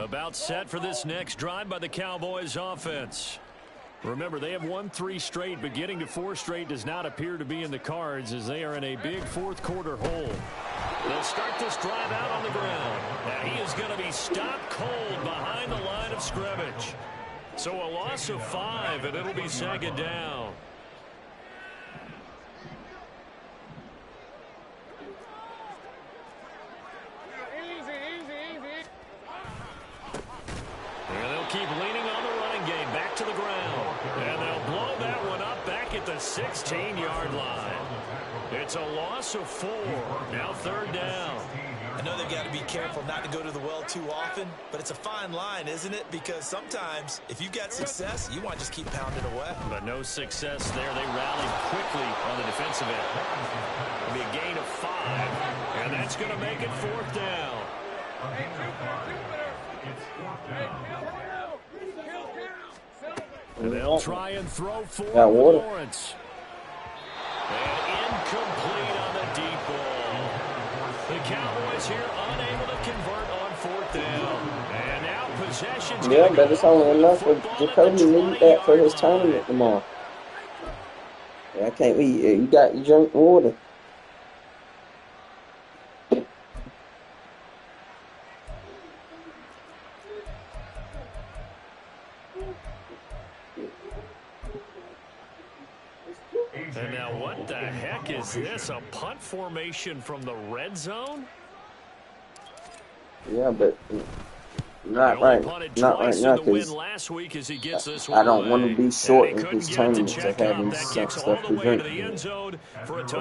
About set for this next drive by the Cowboys offense. Remember, they have won 3 straight, but getting to 4 straight does not appear to be in the cards as they are in a big 4th quarter hole. They'll start this drive out on the ground. Now he is going to be stopped cold behind the line of scrimmage. So a loss of 5, and it'll be second down. And they'll keep leaning on the running game. Back to the ground. And they'll blow that one up back at the 16-yard line. It's a loss of 4. Now third down. I know they've got to be careful not to go to the well too often, but it's a fine line, isn't it? Because sometimes, if you've got success, you want to just keep pounding away. But no success there. They rallied quickly on the defensive end. It'll be a gain of 5, and that's going to make it fourth down. And they'll try and throw for Lawrence. And incomplete on the deep ball. The Cowboys here unable to convert on fourth down. And now possession's Yeah, but it's only enough for Jacoby need that for his tournament tomorrow. Yeah, I can't eat. You got your drink water. And now what the heck is this? A punt formation from the red zone? Yeah, but not right now, because last week as he gets this I don't want to be short in in his tournaments of having some stuff to drink.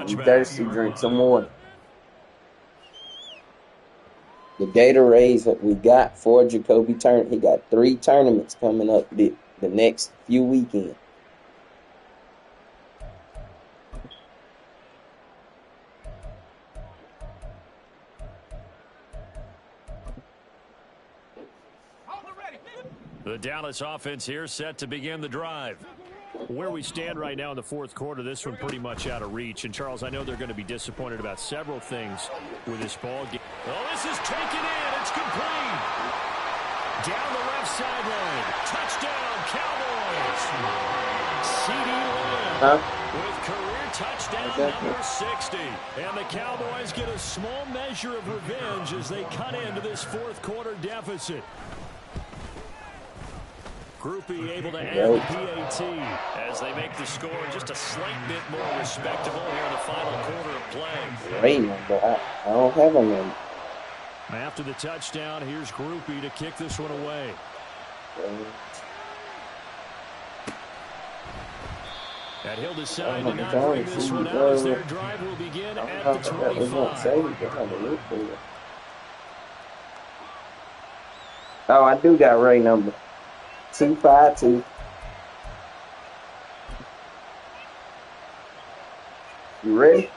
You thirsty, drink some water. The Gatorades that we got for Jacoby Turner, he got 3 tournaments coming up the next few weekends. The Dallas offense here set to begin the drive. Where we stand right now in the fourth quarter, this one pretty much out of reach. And, Charles, I know they're going to be disappointed about several things with this ball game. Oh, this is taken in. It's complete. Down the left sideline. Touchdown, Cowboys. C.D. Lamb with career touchdown number 60. And the Cowboys get a small measure of revenge as they cut into this fourth quarter deficit. Groupie able to add the PAT as they make the score just a slight bit more respectable here in the final quarter of play. Great number. I don't have a number. After the touchdown, here's Groupie to kick this one away. And he'll decide to not bring this one out as their drive will begin at the 25. Oh, I do got Ray number. 252. You ready?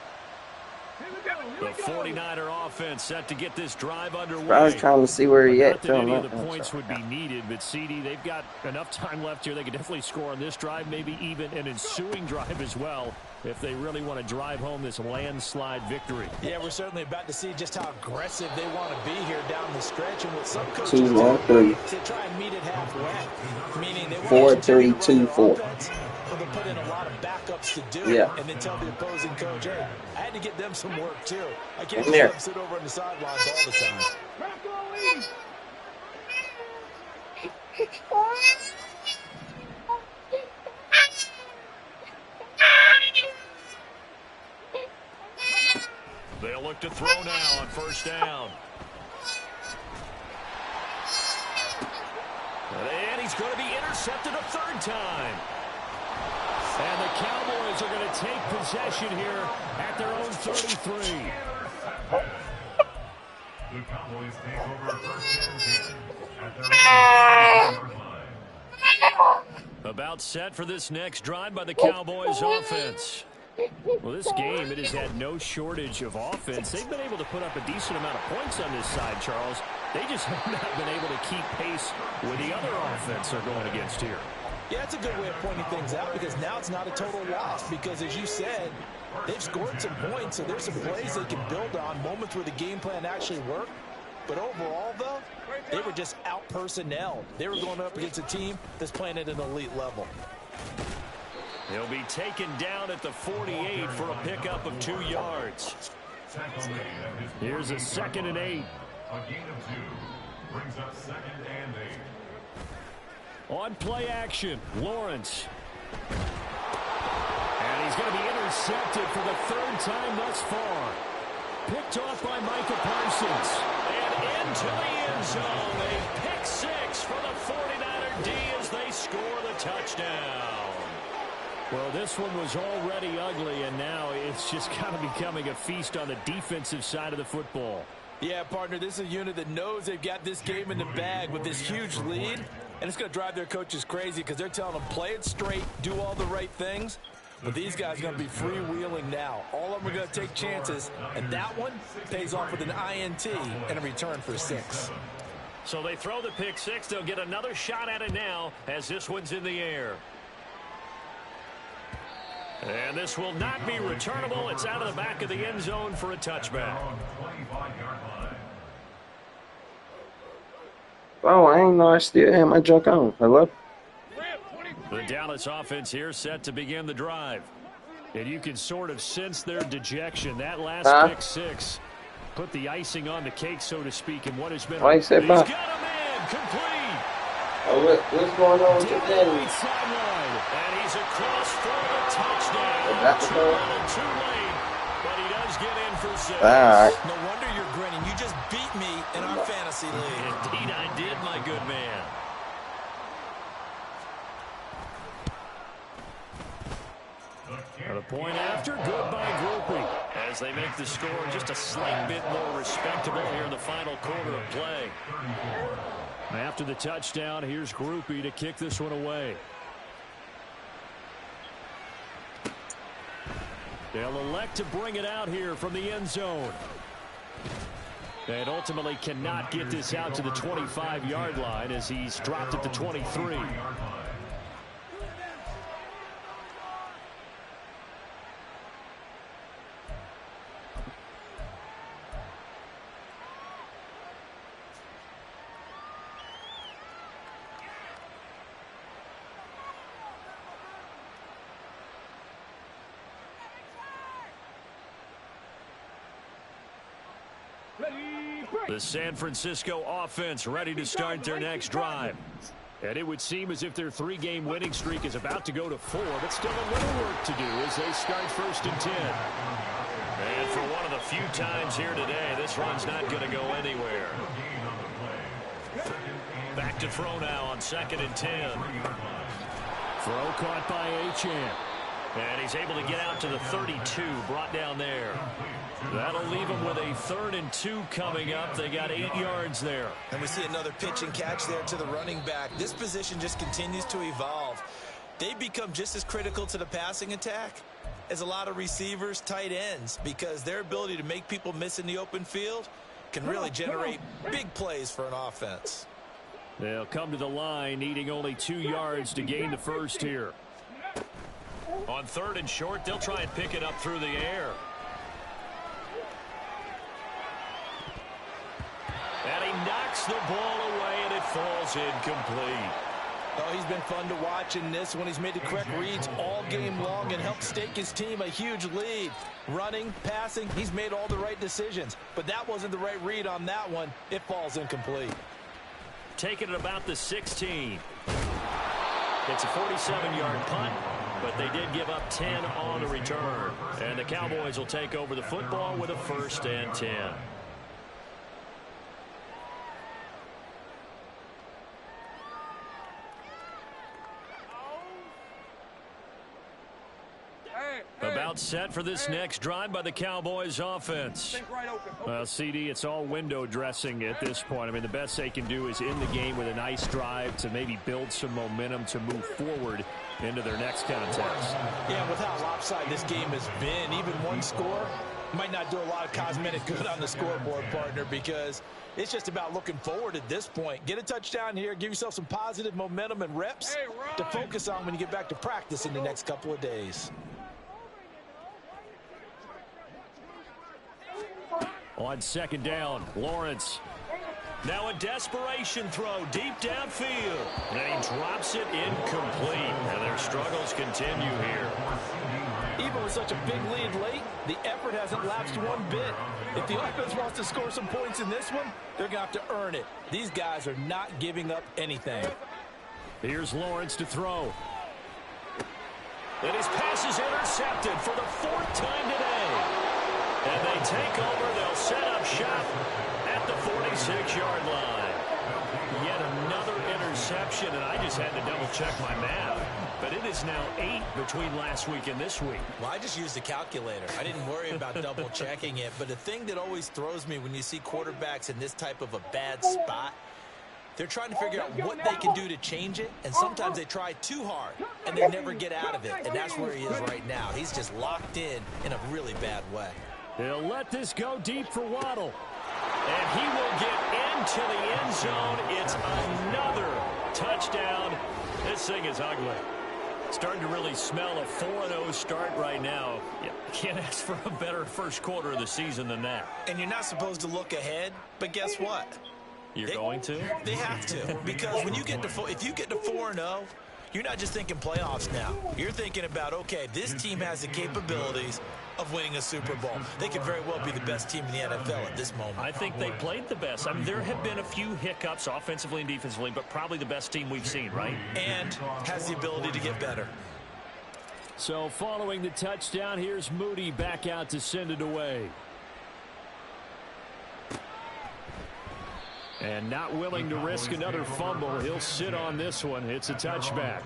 The 49er offense set to get this drive underway. I was trying to see where he at. Not that any of the points would be needed, but CD, they've got enough time left here. They could definitely score on this drive, maybe even an ensuing drive as well, if they really want to drive home this landslide victory. Yeah, we're certainly about to see just how aggressive they want to be here down the stretch. And what some coaches 2, 1, 3. to try and meet it halfway, meaning they 4, 3, 2, 4. But they'll put in a lot of backups to do it, and then tell the opposing coach, hey, I had to get them some work too. I can't just let them sit over on the sidelines all the time. They'll look to throw now on first down. And he's going to be intercepted a third time. And the Cowboys are going to take possession here at their own 33. The Cowboys take over first and 10 at their own 30-yard line. About set for this next drive by the Cowboys offense. Well, this game, it has had no shortage of offense. They've been able to put up a decent amount of points on this side, Charles. They just have not been able to keep pace with the other offense they're going against here. Yeah, that's a good way of pointing things out because now it's not a total loss because, as you said, they've scored some points, so there's some plays they can build on, moments where the game plan actually worked. But overall, though, they were just out-personnelled. They were going up against a team that's playing at an elite level. He'll be taken down at the 48 for a pickup of 2 yards. Here's a 2nd and 8. A gain of 2 brings up 2nd and 8. On play action, Lawrence. And he's going to be intercepted for the third time thus far. Picked off by Micah Parsons. And into the end zone. A pick six for the 49er D as they score the touchdown. Well, this one was already ugly, and now it's just kind of becoming a feast on the defensive side of the football. Yeah, partner, this is a unit that knows they've got this game in the bag with this huge lead, and it's going to drive their coaches crazy because they're telling them play it straight, do all the right things. But these guys are going to be freewheeling now. All of them are going to take chances, and that one pays off with an INT and a return for 6. So they throw the pick six. They'll get another shot at it now as this one's in the air. And this will not be returnable. It's out of the back of the end zone for a touchback. Oh, I ain't know I still had my junk on. Hello? The Dallas offense here set to begin the drive. And you can sort of sense their dejection. That last pick six put the icing on the cake, so to speak, in what has been Why you say he's got a man complete. Oh, what's going on with Down the the right sideline. And he's across for the touchdown. That's Too little, too late, but he does get in for 6. No wonder you're grinning. You just beat me in our fantasy league. Indeed I did, my good man. The point after, good by Grupe, as they make the score just a slight bit more respectable here in the final quarter of play. After the touchdown, here's Grupe to kick this one away. They'll elect to bring it out here from the end zone. And ultimately cannot get this out to the 25-yard line as he's dropped at the 23. The San Francisco offense ready to start their next drive. And it would seem as if their 3-game winning streak is about to go to 4, but still a little work to do as they start 1st and 10. And for one of the few times here today, this run's not going to go anywhere. Back to throw now on 2nd and 10. Throw caught by Achane. And he's able to get out to the 32, brought down there. That'll leave them with a 3rd and 2 coming up. They got 8 yards there. And we see another pitch and catch there to the running back. This position just continues to evolve. They become just as critical to the passing attack as a lot of receivers, tight ends, because their ability to make people miss in the open field can really generate big plays for an offense. They'll come to the line needing only 2 yards to gain the first here. On 3rd and short, they'll try and pick it up through the air. And he knocks the ball away, and it falls incomplete. Oh, he's been fun to watch in this one. He's made the correct reads all game long and helped stake his team a huge lead. Running, passing, he's made all the right decisions. But that wasn't the right read on that one. It falls incomplete. Taking it about the 16. It's a 47-yard punt, but they did give up 10 on the return. And the Cowboys will take over the football with a 1st and 10. About set for this next drive by the Cowboys offense. Well, CD, it's all window dressing at this point. I mean, the best they can do is end the game with a nice drive to maybe build some momentum to move forward into their next contest. Yeah, with how lopsided this game has been, even one score might not do a lot of cosmetic good on the scoreboard, partner, because it's just about looking forward at this point. Get a touchdown here, give yourself some positive momentum and reps to focus on when you get back to practice in the next couple of days. On 2nd down, Lawrence. Now a desperation throw deep downfield. And he drops it incomplete. And their struggles continue here. Even with such a big lead late, the effort hasn't lapsed one bit. If the offense wants to score some points in this one, they're going to have to earn it. These guys are not giving up anything. Here's Lawrence to throw. And his pass is intercepted for the 4th time today. And they take over. They'll set up shop at the 46-yard line. Yet another interception, and I just had to double-check my math. But it is now 8 between last week and this week. Well, I just used the calculator. I didn't worry about double-checking it. But the thing that always throws me when you see quarterbacks in this type of a bad spot, they're trying to figure out what they can do to change it, and sometimes they try too hard, and they never get out of it. And that's where he is right now. He's just locked in a really bad way. He'll let this go deep for Waddle. And he will get into the end zone. It's another touchdown. This thing is ugly. Starting to really smell a 4-0 start right now. You can't ask for a better first quarter of the season than that. And you're not supposed to look ahead, but guess what? You're going to? They have to, because when you get to if you get to 4-0, you're not just thinking playoffs now. You're thinking about, okay, this team has the capabilities of winning a Super Bowl. They could very well be the best team in the NFL at this moment. I think they played the best. I mean, there have been a few hiccups offensively and defensively, but probably the best team we've seen, right? And has the ability to get better. So following the touchdown, here's Moody back out to send it away. And not willing to risk another fumble. He'll sit on this one. It's a touchback.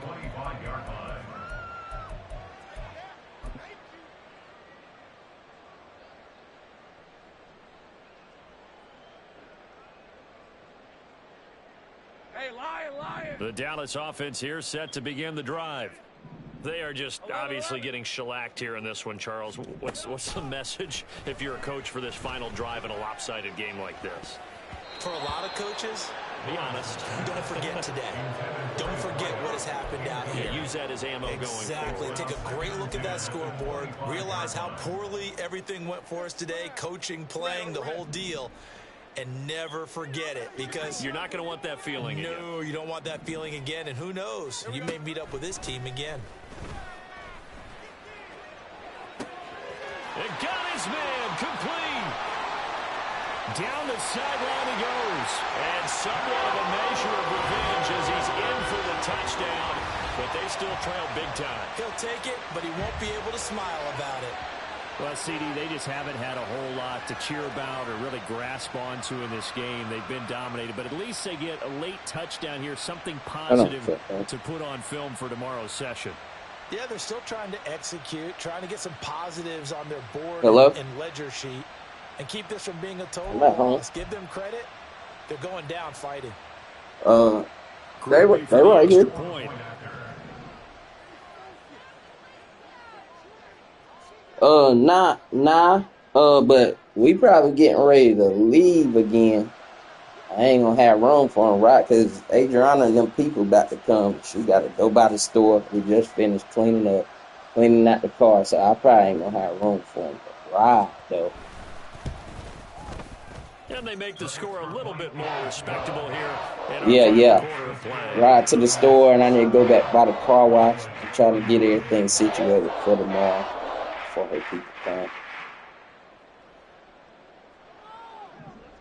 Hey, Lion. The Dallas offense here set to begin the drive. They are just obviously getting shellacked here in this one, Charles. What's the message if you're a coach for this final drive in a lopsided game like this? For a lot of coaches, be honest. Don't forget today. Don't forget what has happened out here. Use that as ammo going forward. Exactly. Take a great look at that scoreboard. Realize how poorly everything went for us today. Coaching, playing, the whole deal. And never forget it, because you're not going to want that feeling again. No, you don't want that feeling again. And who knows? You may meet up with this team again. And got his man complete. Down the sideline he goes. And somewhat of a measure of revenge as he's in for the touchdown. But they still trail big time. He'll take it, but he won't be able to smile about it. Well, CD, they just haven't had a whole lot to cheer about or really grasp onto in this game. They've been dominated, but at least they get a late touchdown here, something positive to put on film for tomorrow's session. Yeah, they're still trying to execute, trying to get some positives on their board and ledger sheet, and keep this from being a total loss. Give them credit. They're going down fighting. They right here. But we probably getting ready to leave again. I ain't gonna have room for him, right? Because Adriana and them people about to come. She got to go by the store. We just finished cleaning out the car, so I probably ain't gonna have room for him to ride, though. And they make the score a little bit more respectable here. Yeah. Ride to the store, and I need to go back by the car wash and try to get everything situated for tomorrow before her people come.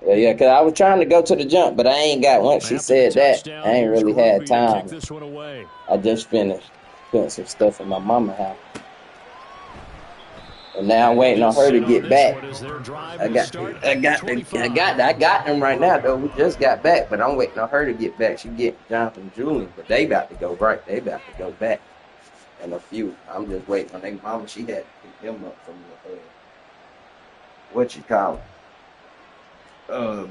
Yeah, because I was trying to go to the jump, but I ain't got, once she said that, I ain't really had time. I just finished putting some stuff in my mama's house. And now I'm waiting on her to get back. I got them right now, though. We just got back, but I'm waiting on her to get back. She get Jonathan Julian, but they about to go right. They about to go back in a few. I'm just waiting on their mama. She had to pick them up from the, what you call it?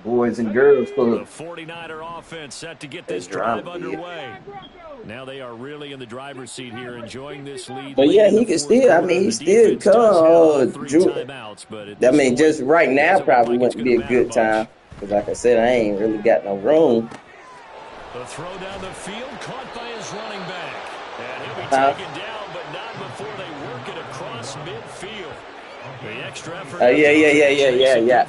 Boys and Girls Club. The 49er offense set to get this drive underway. Now they are really in the driver's seat here, enjoying this lead. But yeah, he can still, I mean, he still come. I mean, just right now probably wouldn't be a good time. Because like I said, I ain't really got no room. The throw down the field caught by his running back. And he'll be taken down, but not before they work it across midfield. The extra effort. Yeah.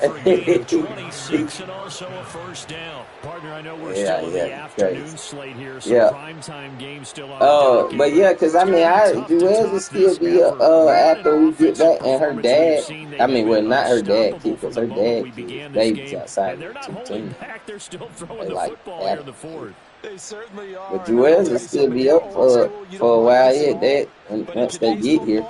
26 and also a first down. Partner, I know we're still in the afternoon slate here, so primetime game still on. But yeah, because I mean, Jewels will still be after we get back, and her dad. I mean, well, not her dad kid, because her dad kid babies outside the team. They're still throwing the football here in the fourth. They certainly are. But Joel will still be up for a while yet. That once they get here.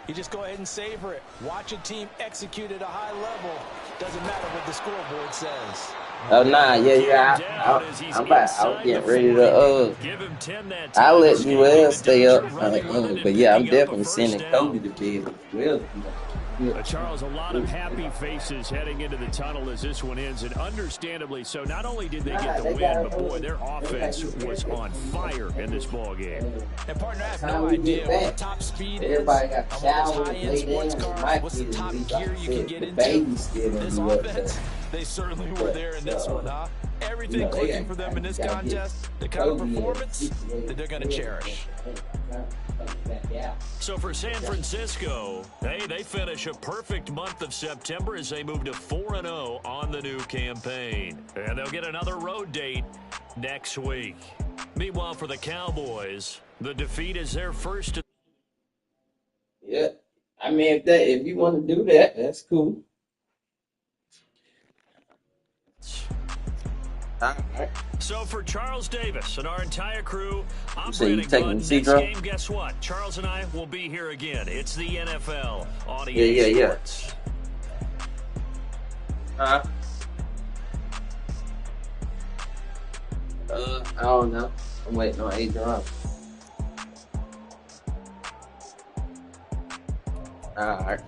You just go ahead and savor it. Watch a team execute at a high level. Doesn't matter what the scoreboard says. Oh nah, yeah. I'm getting ready to I'll let Joel stay up. But yeah, I'm definitely sending Kobe to bed. Joel, Charles, a lot of happy faces heading into the tunnel as this one ends, and understandably so. Not only did they get the win, but boy, their offense was on fire in this ball game. And partner, I have no idea what the top speed is. Everybody got showers, laid in, What's the top gear you can get into? This offense, they certainly were there in this one, huh? Everything clicking for them in this contest, the kind of performance that they're going to cherish. So for San Francisco, hey, they finish a perfect month of September as they move to 4-0 on the new campaign. And they'll get another road date next week. Meanwhile, for the Cowboys, the defeat is their first. Yeah, I mean, if you want to do that, that's cool. So for Charles Davis and our entire crew, I'm So you Brandon taking Gunn. the Next C-Drum? game, guess what? Charles and I will be here again. It's the NFL on Yeah. EA Sports. I don't know. I'm waiting on Adrian. All right.